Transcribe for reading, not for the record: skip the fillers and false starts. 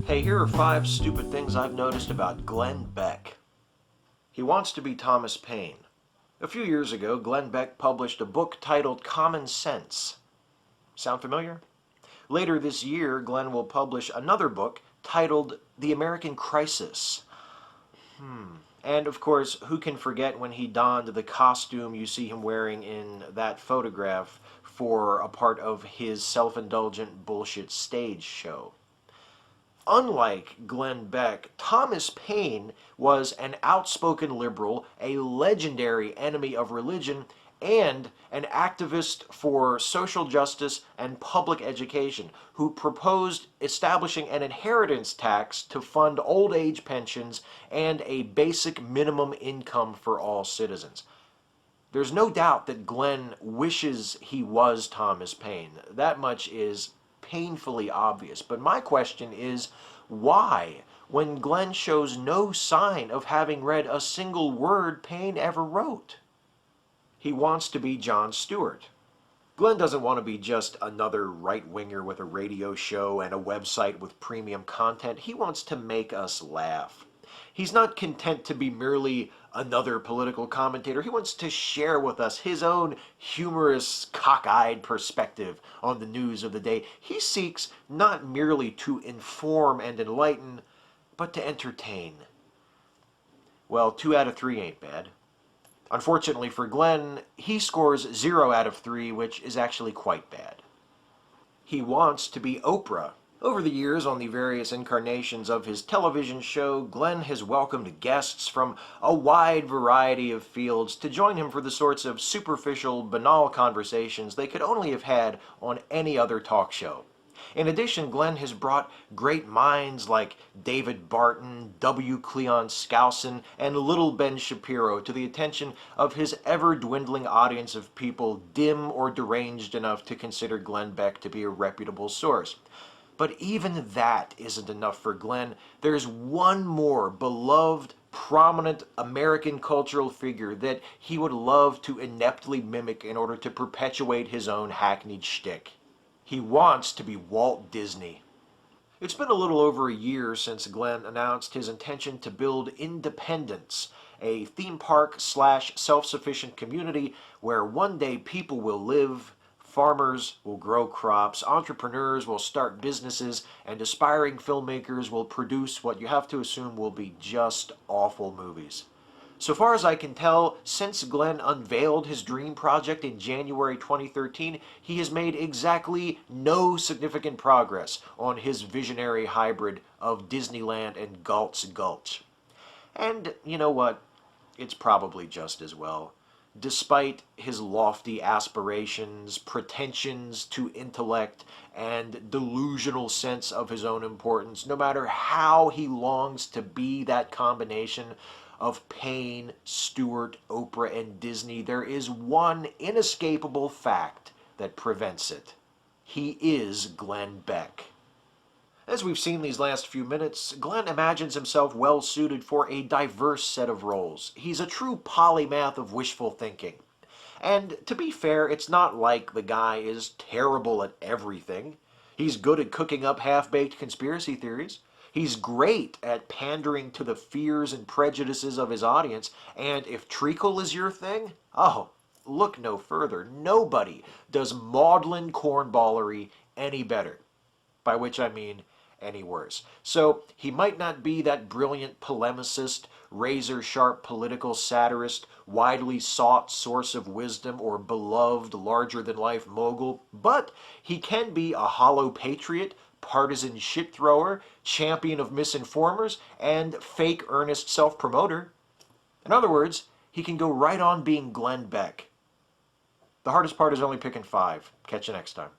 Hey, here are 5 stupid things I've noticed about Glenn Beck. He wants to be Thomas Paine. A few years ago, Glenn Beck published a book titled Common Sense. Sound familiar? Later this year, Glenn will publish another book titled The American Crisis. And of course, who can forget when he donned the costume you see him wearing in that photograph for a part of his self-indulgent bullshit stage show. Unlike Glenn Beck, Thomas Paine was an outspoken liberal, a legendary enemy of religion, and an activist for social justice and public education who proposed establishing an inheritance tax to fund old age pensions and a basic minimum income for all citizens. There's no doubt that Glenn wishes he was Thomas Paine. That much is painfully obvious. But my question is, why, when Glenn shows no sign of having read a single word Paine ever wrote? He wants to be Jon Stewart. Glenn doesn't want to be just another right-winger with a radio show and a website with premium content. He wants to make us laugh. He's not content to be merely another political commentator. He wants to share with us his own humorous, cockeyed perspective on the news of the day. He seeks not merely to inform and enlighten, but to entertain. Well, 2 out of 3 ain't bad. Unfortunately for Glenn, he scores 0 out of 3, which is actually quite bad. He wants to be Oprah. Over the years, on the various incarnations of his television show, Glenn has welcomed guests from a wide variety of fields to join him for the sorts of superficial, banal conversations they could only have had on any other talk show. In addition, Glenn has brought great minds like David Barton, W. Cleon Skousen, and Little Ben Shapiro to the attention of his ever-dwindling audience of people dim or deranged enough to consider Glenn Beck to be a reputable source. But even that isn't enough for Glenn. There's one more beloved, prominent American cultural figure that he would love to ineptly mimic in order to perpetuate his own hackneyed shtick. He wants to be Walt Disney. It's been a little over a year since Glenn announced his intention to build Independence, a theme park / self-sufficient community where one day people will live, farmers will grow crops, entrepreneurs will start businesses, and aspiring filmmakers will produce what you have to assume will be just awful movies. So far as I can tell, since Glenn unveiled his dream project in January 2013, he has made exactly no significant progress on his visionary hybrid of Disneyland and Galt's Gulch. And you know what? It's probably just as well. Despite his lofty aspirations, pretensions to intellect, and delusional sense of his own importance, no matter how he longs to be that combination of Paine, Stewart, Oprah, and Disney, there is one inescapable fact that prevents it. He is Glenn Beck. As we've seen these last few minutes, Glenn imagines himself well suited for a diverse set of roles. He's a true polymath of wishful thinking. And to be fair, it's not like the guy is terrible at everything. He's good at cooking up half-baked conspiracy theories. He's great at pandering to the fears and prejudices of his audience. And if treacle is your thing, oh, look no further. Nobody does maudlin cornballery any better. By which I mean any worse. So he might not be that brilliant polemicist, razor-sharp political satirist, widely sought source of wisdom, or beloved larger-than-life mogul, but he can be a hollow patriot, partisan shit-thrower, champion of misinformers, and fake earnest self-promoter. In other words, he can go right on being Glenn Beck. The hardest part is only picking 5. Catch you next time.